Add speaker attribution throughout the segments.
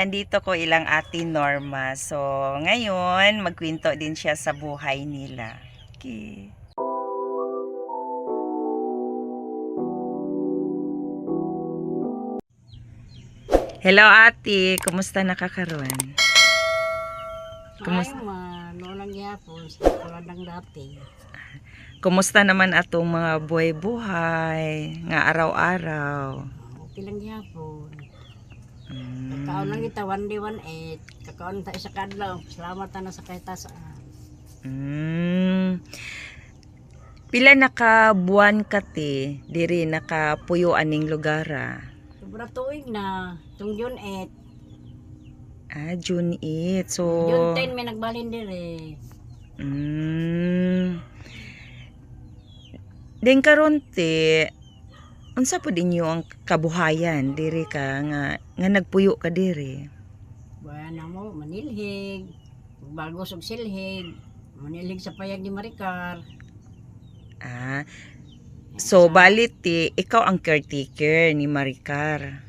Speaker 1: Nandito ko ilang ate Norma. So, ngayon, magkwento din siya sa buhay nila. Okay. Hello ate, kumusta nakakaroon?
Speaker 2: Ay, noong gyapon sa tulad ng dati.
Speaker 1: Kumusta naman atong mga buhay-buhay nga araw-araw?
Speaker 2: Okay lang gyapon.
Speaker 1: Mm.
Speaker 2: Kakaon lang kita, 1 day 1 8. Kakaon ta isa kadlaw. Salamat na sa kahitasan.
Speaker 1: Pila naka buwan ka ti, diri nakapuyo aning lugara?
Speaker 2: Sobra tuig na. Tung June 8.
Speaker 1: June 8. So,
Speaker 2: June 10 may nagbalhin dire.
Speaker 1: Den karon ti unsa po din ang kabuhayan diri ka nga nagpuyo ka diri?
Speaker 2: Buwan na mo, manilhig. Bago og silhig. Manilhig sa payag ni Maricar.
Speaker 1: So balit ti ikaw ang caretaker ni Maricar.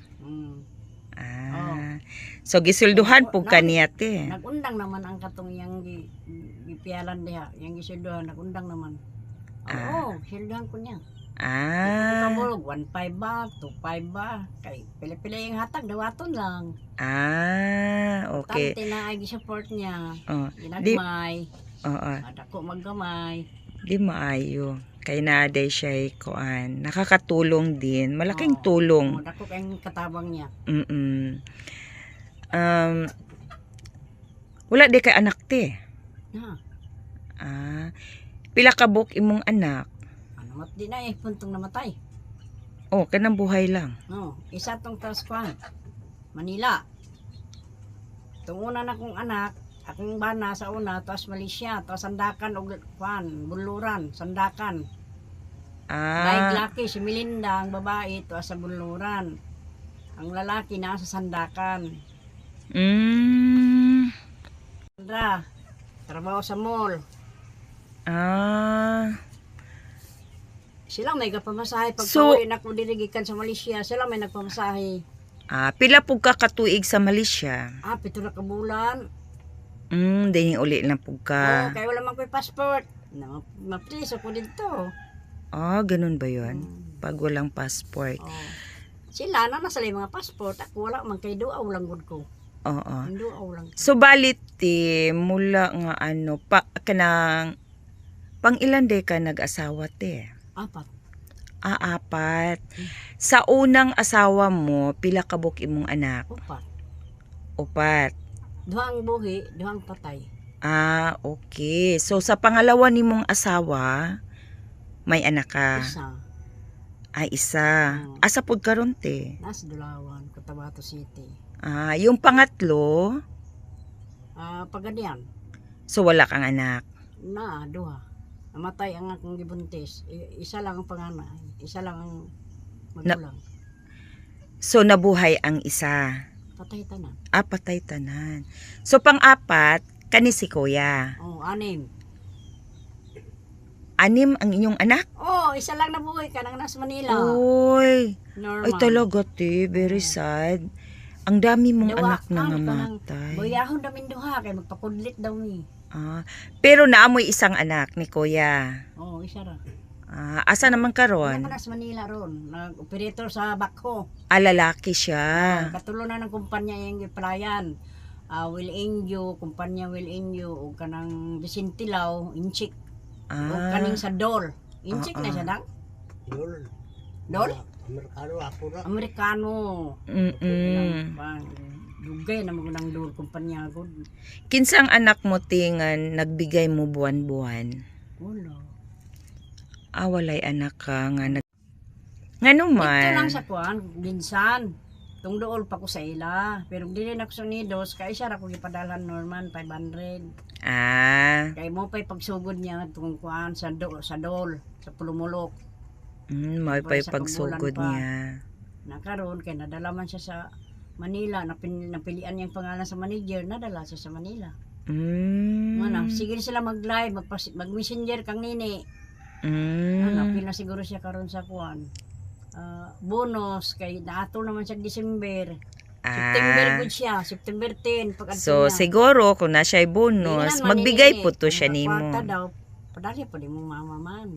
Speaker 1: So gisulduhan po kaniya ti.
Speaker 2: Nagundang naman ang katong yang gipialan diha, yang gisulduhan nagundang naman. Oo, silduhan ko niya. Kabulog 1.5 ba, 2.5 ba, kay pila-pila yung hatag dawaton lang.
Speaker 1: Okay.
Speaker 2: Tante na ay gi-support niya. Ginagmay. Adako maggamay.
Speaker 1: Di maayo. Kay naaday siya kuan. Nakakatulong din. Malaking tulong.
Speaker 2: Dako kay katabang niya.
Speaker 1: Wala di kay anak ti. Pila ka buk imong anak?
Speaker 2: Mat di na puntong namatay.
Speaker 1: Kanang buhay lang.
Speaker 2: Isa tong Taskuan. Manila. Tung una na kong anak, akong bana sa una, taas Malaysia, taas Sandakan og Buluran, Sandakan. Daig laki si Melinda, ang babae taas sa Buluran. Ang lalaki nasa Sandakan. Sandra, trabaho sa mall. Sila may gapamasahe pag pauwi na ko dirigikan sa Malaysia, sila may nagpamasahe.
Speaker 1: Pila pug ka katuig sa Malaysia?
Speaker 2: 7 na ka bulan.
Speaker 1: Dahil uli lang pug ka.
Speaker 2: Kaya wala man ko'y passport. Mapriso ko dito.
Speaker 1: Ganun ba yun? Pag walang passport.
Speaker 2: Sila na nasa mga passport. Ako wala man kay duaw lang gud ko. Duaw lang.
Speaker 1: So balit mula nga kanang pang ilan day ka nag-asawa te?
Speaker 2: 4.
Speaker 1: 4. Sa unang asawa mo, pila ka buk imong anak? 4.
Speaker 2: Duhang buhi, duhang patay.
Speaker 1: Okay. So sa pangalawa nimong asawa, may anak ka?
Speaker 2: Isa.
Speaker 1: Asa pud karon te?
Speaker 2: Nasa Dulawan, Cotabato City.
Speaker 1: Yung pangatlo?
Speaker 2: Pagadian.
Speaker 1: So wala kang anak?
Speaker 2: Duha. Namatay ang akong gibuntis. Isa lang ang panganay. Isa lang ang magulang.
Speaker 1: So nabuhay ang isa?
Speaker 2: Patay tanan.
Speaker 1: Patay tanan. So pang-4, kani si kuya?
Speaker 2: 6.
Speaker 1: 6 ang inyong anak?
Speaker 2: Isa lang nabuhay ka nang nasa Manila.
Speaker 1: Uy.
Speaker 2: Normal.
Speaker 1: Ay talaga te, very sad. Ang dami mong anak na namatay.
Speaker 2: Boyahon namin duha kay magpakudlit daw ni.
Speaker 1: Pero naamoy isang anak ni kuya.
Speaker 2: Isa ra.
Speaker 1: Asa naman karon?
Speaker 2: Nasa Manila ron, nag-operator sa Bakho.
Speaker 1: Lalaki siya.
Speaker 2: Katulo na ng kumpanya yung palayan. Will Indio, kumpanya Will Indio, o kanang Vicente Lao, Inchik. O kaning sa Dol. Inchik na siya dang? Dol? Amerikano. Dugay na magunang Dol, kumpanya ko.
Speaker 1: Kinsang anak mo tingan nagbigay mo buwan-buwan?
Speaker 2: Wala.
Speaker 1: Walay anak ka nga nga naman.
Speaker 2: Ito lang sa kuan, minsan. Tung dool pa ko sa ila. Pero dili na ko sa Unidos, kaya siya ako gipadalhan Norman, 500. Kaya mo pa'y pagsugod niya itong kuan sa Dol, sa Pulumulok.
Speaker 1: May pa'y pagsugod niya.
Speaker 2: Nakaroon, kaya nadala man siya sa Manila, napilian niyang pangalan sa manager, nadala siya sa Manila. Sige sila mag-live, mag-messenger kang nini. Pila siguro siya karon sa kuan. Bonus kay naatol naman sa December. September
Speaker 1: Ah.
Speaker 2: good siya, September 10 pag
Speaker 1: So siguro kung na siya'y bonus, magbigay po to siya
Speaker 2: Kwarta
Speaker 1: nimo.
Speaker 2: daw, padali pa di mo mamaman.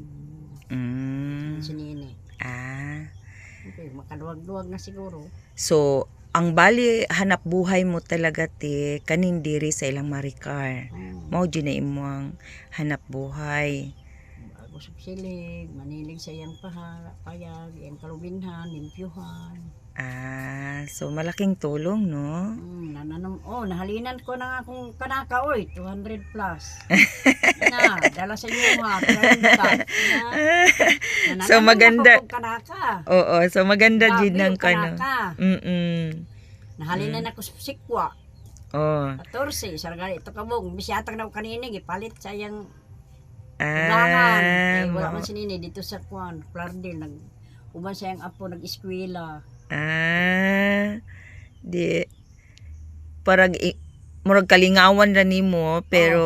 Speaker 1: Mm.
Speaker 2: Si Nini.
Speaker 1: Ah.
Speaker 2: Okay, makaluwag-luwag na siguro.
Speaker 1: So ang bali hanap buhay mo talaga te kanin diri sa ilang Maricar. Mao gyud na imong hanap buhay.
Speaker 2: Bago sa silig, manilig sa iyang payag, iyang kalubinhan, limpyuhan.
Speaker 1: Ah, so malaking tulong, no?
Speaker 2: Nahalinan ko na nga akong kanaka, oy, 200 plus. Na, dala sa inyo ha, 30.
Speaker 1: So, maganda.
Speaker 2: Kanaka.
Speaker 1: Oo, so maganda
Speaker 2: Grabe
Speaker 1: din ng
Speaker 2: yung kanaka. Nahalinan ako sa sikwa.
Speaker 1: Oh.
Speaker 2: 14, sargali ito kabog. Bisyatang daw kanina, gipalit sa iyang
Speaker 1: Ah,
Speaker 2: ulangan. Wala man sinini dito sa Kwan, Plardel. Uban sa iyang apo, nag-eskwela.
Speaker 1: Ah, di parang murag kalingawan ra nimo pero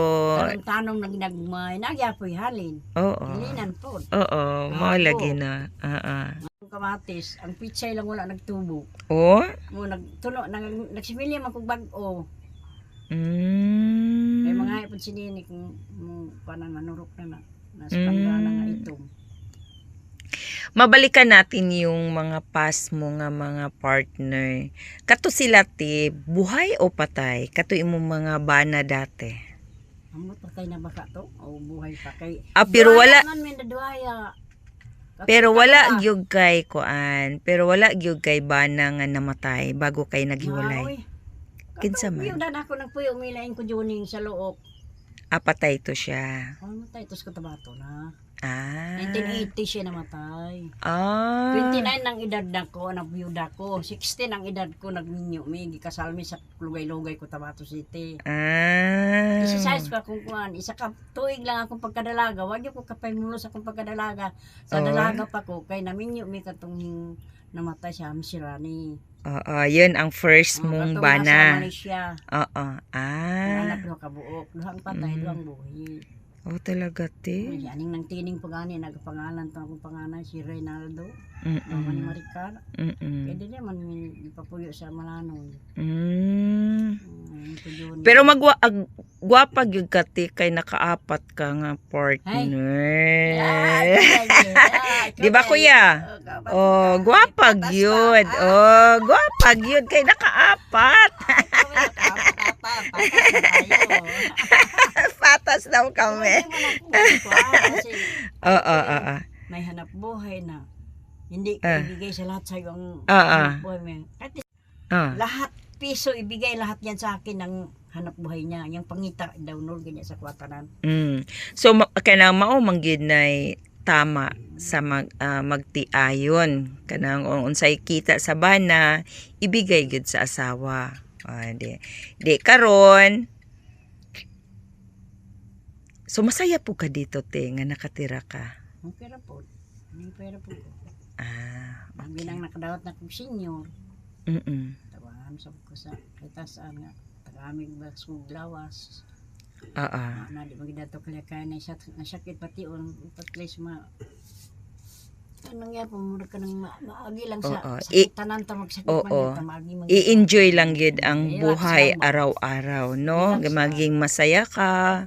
Speaker 2: tanong nagmay nagyapoy halin.
Speaker 1: oo.
Speaker 2: Halinan po.
Speaker 1: Oo, mao lagi na.
Speaker 2: Ang kamatis, ang pitsay lang wala nagtubo.
Speaker 1: Oh?
Speaker 2: Mo nagtulo nagsimilya man kog bag-o.
Speaker 1: Mm.
Speaker 2: Kay mga ipon sinini kung panan manurok na nasa na nga ito.
Speaker 1: Mabalikan natin yung mga past mo nga mga partner. Kato sila ti, buhay o patay? Kato imong mga bana dati.
Speaker 2: Amo patay na baka to o buhay pa kay.
Speaker 1: Pero wala
Speaker 2: man may naduaya.
Speaker 1: pero wala gyud kay kuan. Pero wala gyud kay bana nga namatay bago kay naghiwalay. Kinsa man?
Speaker 2: Yung ako nagpuyo umilain ko juning sa look.
Speaker 1: Patay to siya.
Speaker 2: Matay tos ko tabato na.
Speaker 1: Ah.
Speaker 2: 1980 siya namatay. 29
Speaker 1: Ah.
Speaker 2: ang edad nako, nagbiyuda ko. 16 ang edad ko, nagminyo mi gikasal mi sa lugay-lugay ko Tabato City.
Speaker 1: Ah.
Speaker 2: Isa size pa kung kuan, isa ka tuig lang akong pagkadalaga, wag ko kapaymulo sa akong pagkadalaga. Sa dalaga pa ko kay naminyo mi katong namatay siya Misirani.
Speaker 1: Oo, yun ang first mong
Speaker 2: Katong
Speaker 1: bana.
Speaker 2: nasa Malaysia.
Speaker 1: Oo.
Speaker 2: Ang
Speaker 1: Ah.
Speaker 2: anak duha ka buok, duhang patay, duhang buhi.
Speaker 1: Oh, talaga te.
Speaker 2: Aning nang tining pagani nagpangalan to akong pangalan si Reynaldo.
Speaker 1: Mm.
Speaker 2: Ni Maricar. Kaya
Speaker 1: Mm.
Speaker 2: di naman ipapuyo sa Malanon.
Speaker 1: Pero gwapa gyud ka te kay nakaapat ka nga partner. Di ba kuya? Oh, gwapa gyud. Oh, gwapa gyud kay nakaapat. Patas daw kami. Oo.
Speaker 2: May hanap buhay na. Hindi ko ibigay sa lahat sa iyo ang
Speaker 1: hanap
Speaker 2: buhay mo. Kahit
Speaker 1: Ah.
Speaker 2: lahat piso ibigay lahat yan sa akin ng hanap buhay niya. Yung pangita daw nul ganyan sa kwatanan.
Speaker 1: So kanang mao manggid nay tama sa magtiayon kanang unsay kita sa bana ibigay gud sa asawa. Di karon. So masaya po ka dito te nga nakatira ka.
Speaker 2: Ang pera po. Ang pera po.
Speaker 1: Okay.
Speaker 2: Bilang nakadawat na kong senior. Tawahan sa ko sa itasaan nga. Tagamig ba suglawas. Na di magdato kaya kaya na sakit pati on patlis ma. Anong nga po mura ka nang maagi lang sa tanan ta magsakit man ta maagi man.
Speaker 1: I-enjoy lang gid ang buhay araw-araw, no? Maging masaya ka.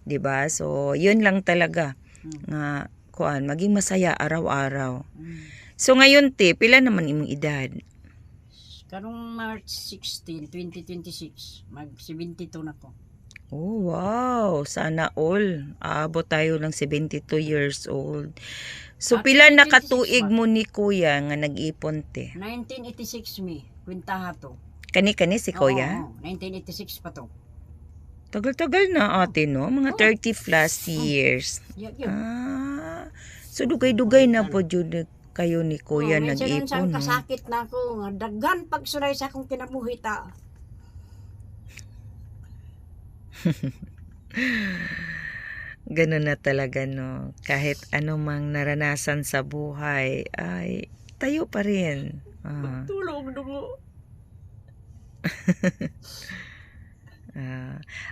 Speaker 1: 'Di ba? So, 'yun lang talaga. Nga kuan, maging masaya araw-araw. So ngayon te, pila naman imong edad?
Speaker 2: Karong March 16, 2026, mag 72 na ko.
Speaker 1: Oh, wow. Sana all. Aabot tayo ng 72 years old. So, pila na katuig mo ni kuya nga nag-ipon te?
Speaker 2: 1986 mi, kwintaha to.
Speaker 1: Kani si kuya?
Speaker 2: Oo, 1986 pa to.
Speaker 1: Tagal-tagal na ate, no? Mga 30 plus years. So, dugay-dugay na po yun kayo ni kuya nag-ipon, no?
Speaker 2: Kasakit na ako, nga daghan pagsuray sa akong kinabuhi ta.
Speaker 1: Ganun na talaga, no? Kahit anumang naranasan sa buhay, ay tayo pa rin.
Speaker 2: Tulog dugo.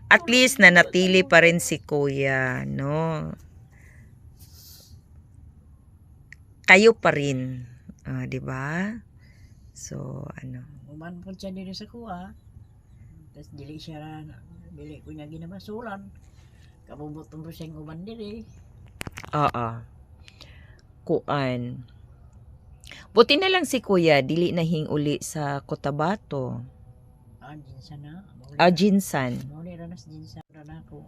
Speaker 1: At least nanatili pa rin si kuya, no? Kayo pa rin, 'di ba? So, ano.
Speaker 2: Uman po siya dito sa kuha. Tapos dili siya bili ko niya ginabasulan. Kabubutong po siyang uban diri.
Speaker 1: Oo. Kuan. Buti na lang si Kuya, dili na uli sa Cotabato.
Speaker 2: Jinsan na.
Speaker 1: Jinsan.
Speaker 2: Muli ranas jinsan na ako.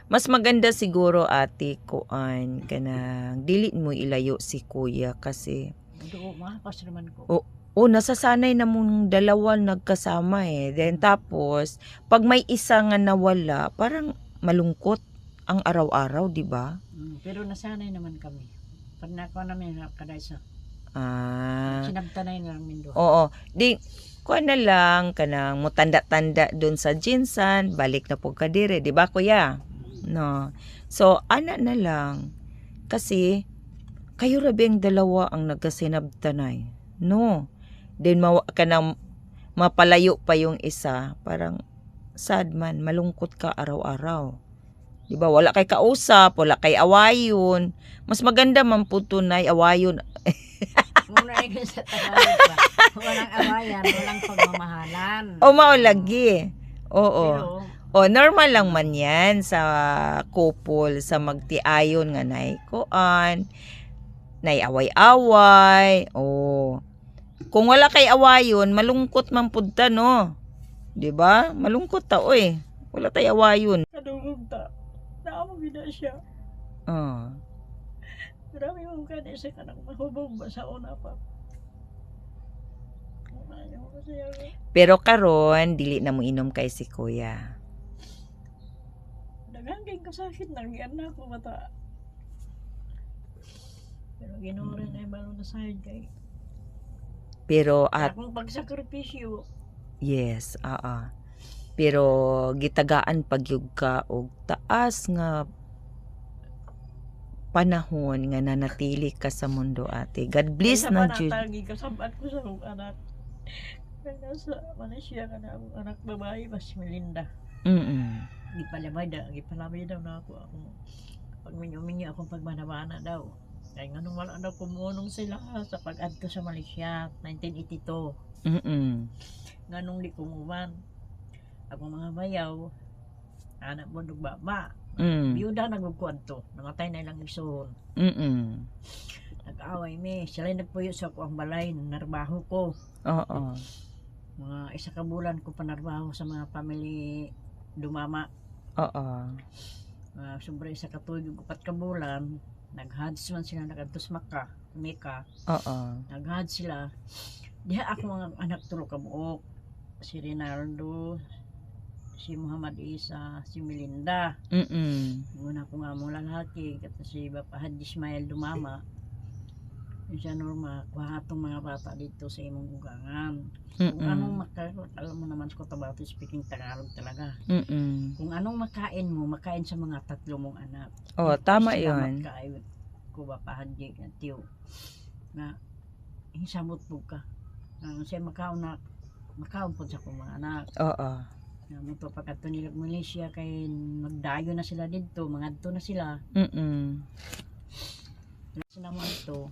Speaker 1: Mas maganda siguro ate kuan kanang dili mo ilayo si Kuya kasi
Speaker 2: Ito mahapas naman ko.
Speaker 1: nasasanay na mong dalawa nagkasama eh. Then tapos pag may isa nga nawala, parang malungkot ang araw-araw, di ba?
Speaker 2: Pero nasanay naman kami. Pag nakuha namin kaday sa
Speaker 1: Ah.
Speaker 2: sinabtanay nga namin doon.
Speaker 1: Oo. Di kuan na lang kanang mutanda-tanda doon sa Jinsan, balik na po ka dire, di ba Kuya? No. So ana na lang kasi kayo rabi ang dalawa ang nagkasinabtanay. No. Then kanang mapalayo pa yung isa, parang sad man, malungkot ka araw-araw. Di ba? Wala kay kausap, wala kay awayon. Mas maganda man po tunay awayon.
Speaker 2: Muna ay sa tawagan pa. Walang awayan, walang pagmamahalan.
Speaker 1: O mao lagi. Oo.
Speaker 2: Pero,
Speaker 1: Normal lang man yan sa couple, sa magtiayon nga nay kuan, nay away-away. Kung wala kay awayon, malungkot man pud ta, no? 'Di ba? Malungkot ta oy. Wala tay awayon.
Speaker 2: kadungog ta. Naamo gina siya.
Speaker 1: Oh.
Speaker 2: Grabe mong kani sa kanang mahubog ba sa una pa. Wala niyo kasi
Speaker 1: Pero karon dili na mo inom kay si Kuya.
Speaker 2: Naghanggang ko sakit nang na ako mata. Pero ginawa rin ay balo na side kay.
Speaker 1: Pero at
Speaker 2: Akong pagsakripisyo.
Speaker 1: yes, pero gitagaan pagyug ka og taas nga panahon nga nanatili ka sa mundo ate. God bless na jud.
Speaker 2: Tagi kasabat ko sa akong anak. Kaya sa Malaysia ka na akong anak babae mas Melinda. Gipalamay daw na ako. Pag minyo akong pagmanabana daw. Kaya nga nung wala daw kumunong sila sa pag-adto sa Malaysia 1982. Nga nung di kumuman. Akong mga bayaw, anak mo baba. Biyuda nagugkuan to. Namatay na ilang isuhon. Nag-away mi. Sila nagpuyo sa ako ang balay. Narbaho ko.
Speaker 1: Oo.
Speaker 2: Mga isa ka bulan ko panarbaho sa mga family dumama.
Speaker 1: Oo.
Speaker 2: Sobre isa ka tuig, 4 ka bulan. Nag-HUDS man sila nagadtos Mecca.
Speaker 1: Oo.
Speaker 2: Nag-HUDS sila. Diha ako mga anak tulo ka buok. Si Rinaldo, si Muhammad Isa, si Melinda. Muna ko nga mong lalaki, kat si Bapa Hadji Ismail Dumama. Siya Norma, kuha itong mga bata dito sa imong ugangan. Kung anong makain, alam mo naman sa Cotabato speaking Tagalog talaga. Kung anong makain mo, makain sa mga 3 mong anak.
Speaker 1: Tama
Speaker 2: yun.
Speaker 1: yun.
Speaker 2: Makain ko Bapa Hadji, tiyo. Na, hisamot po ka. Siya makaon po sa kong mga anak.
Speaker 1: Oo.
Speaker 2: Ito pagkato nila Malaysia kay magdayo na sila dito, mangadto na sila. Sila mo ito,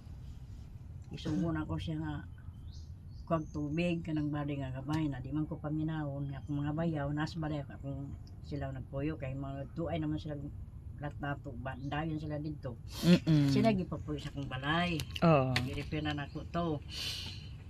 Speaker 2: isugo na ko siya nga kuwag tubig kanang bali nga gabay na di man ko paminawon akong mga bayaw nas bali akong sila nagpuyo kay mga tuay naman sila lahat nato bandayon sila dito. Sila gipapuyo sa akong balay. Girepena na ko to.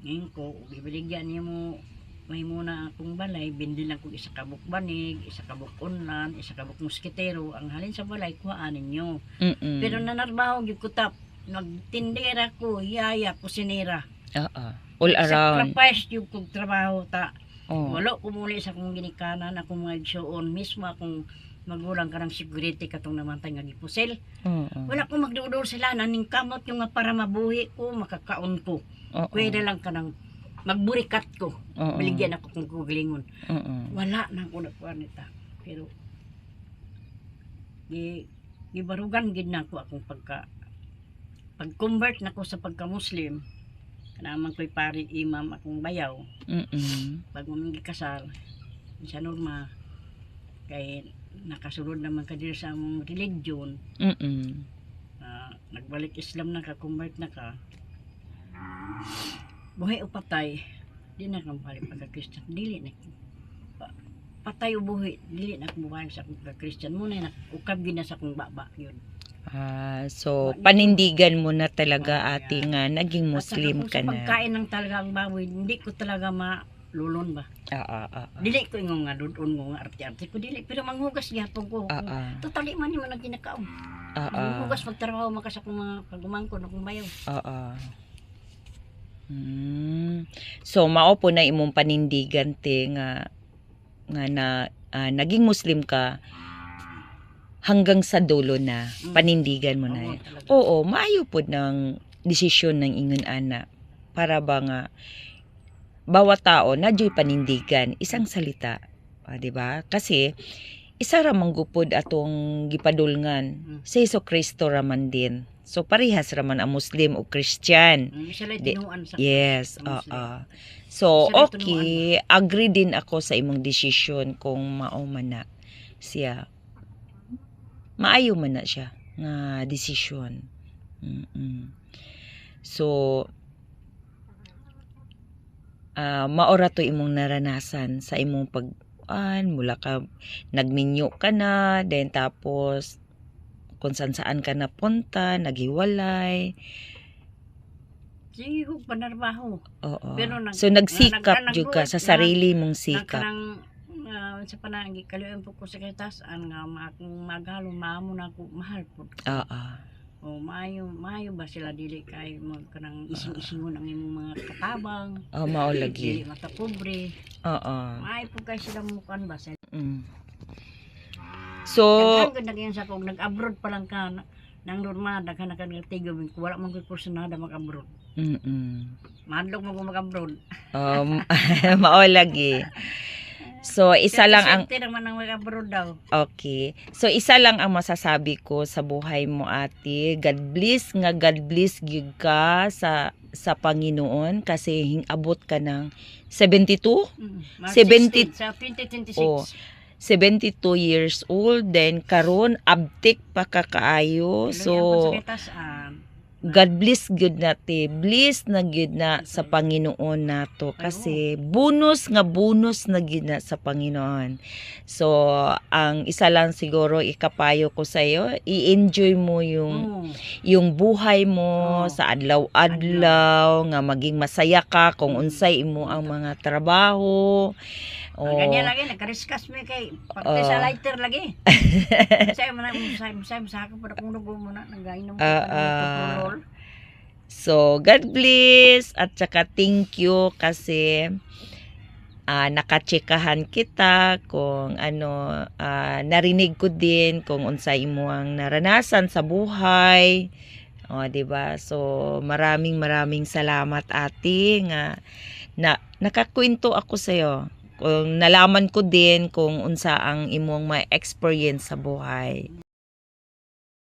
Speaker 2: Ngayon ko, bibiligyan niya mo may muna akong balay, bindi lang ko isa kabuk banig, isa kabuk unlan, isa kabuk muskitero. Ang halin sa balay, kuhaan ninyo. Pero nanarbaho, gyud ko tap, nagtindera ko, yaya, kusinera.
Speaker 1: All around.
Speaker 2: Sacrifice yung kong trabaho ta.
Speaker 1: Wala
Speaker 2: ko muli sa akong ginikanan, akong mga igsoon, mismo akong magulang ka ng security katong namantay nga gipusil. Wala ko magdudol sila, naning kamot yung nga para mabuhi ko, makakaon ko. Pwede lang ka ng magburikat ko. Biligyan ako kung kuglingon. Wala na ako nakuha nita. Pero, gibarugan gid na ako akong pag-convert na ko sa pagka-Muslim. Kanaman ko'y pari imam akong bayaw. Pag maming kasal, sa Norma, kay nakasulod naman ka dito sa among religion. Nagbalik Islam na ka, convert na ka. Buhay o patay, Di na kang pali pagka-Christian. Dili na. Patay ubuhi. Dili na kong buhay sa pagka-Christian. Muna na ukab gina sa kong baba yun.
Speaker 1: So panindigan mo na talaga ate nga naging Muslim ka
Speaker 2: At saka kung sa
Speaker 1: na.
Speaker 2: pagkain ng talagang baboy, hindi ko talaga malulon ba. Dili ko ingon nga dudon mo nga arte-arte ko dili pero manghugas gyapon ko. Totally man man ang kinakaon. Manghugas magtrabaho maka sa akong mga pagumangkon akong bayaw.
Speaker 1: So mao po na imong panindigan te nga na naging Muslim ka hanggang sa dulo na panindigan mo na. Oo, maayo po ng desisyon ng ingon ana para ba nga bawat tao na joy panindigan isang salita, di ba? Kasi isa ra manggupod atong gipadulngan si Jesucristo raman din. So parehas raman ang Muslim o Christian. Yes, So okay, agree din ako sa imong desisyon kung mao man na siya. Maayo man na siya nga desisyon. So maora to imong naranasan sa imong mula ka nagminyo ka na, then tapos kung saan ka napunta, naghiwalay.
Speaker 2: Sige, panarbaho.
Speaker 1: Pero so nagsikap jud ka sa sarili mong sikap.
Speaker 2: Sa panangi kaliwan po ko sa kitasaan nga akong magalo maamo na ako mahal po. Maayo ba sila dili kay kanang ising-isingon ang imong mga katabang.
Speaker 1: Mao lagi.
Speaker 2: Dili mata pobre. Maayo po kay sila mukan ba sa. So daghan sa kog nag-abroad pa lang ka nang normal daghan na kanang tigo wala man ko personada mag-abroad. Madlok mo ko mag-abroad.
Speaker 1: Mao lagi. So isa lang ang Okay. So isa lang ang masasabi ko sa buhay mo ate. God bless gyud ka sa Panginoon kasi abot ka ng 72?
Speaker 2: 70 sa 2026.
Speaker 1: 72 years old then karon abtik pa ka kaayo. So God bless good na te. Bless na good na sa Panginoon nato kasi bonus na good na sa Panginoon. So ang isa lang siguro ikapayo ko sa iyo, i-enjoy mo yung buhay mo sa adlaw-adlaw nga maging masaya ka kung unsay imo ang mga trabaho.
Speaker 2: Ganyan lagi, nagkariskas mo kay parte sa lighter lagi. Sa'yo mo sa akin, para kung lugo mo na, nag-ainom mo.
Speaker 1: So, God bless at saka thank you kasi nakatsikahan kita kung narinig ko din kung unsay imo ang naranasan sa buhay. Diba? So, maraming salamat ate nga nakakwento ako sa'yo. Kung nalaman ko din kung unsa ang imong may experience sa buhay.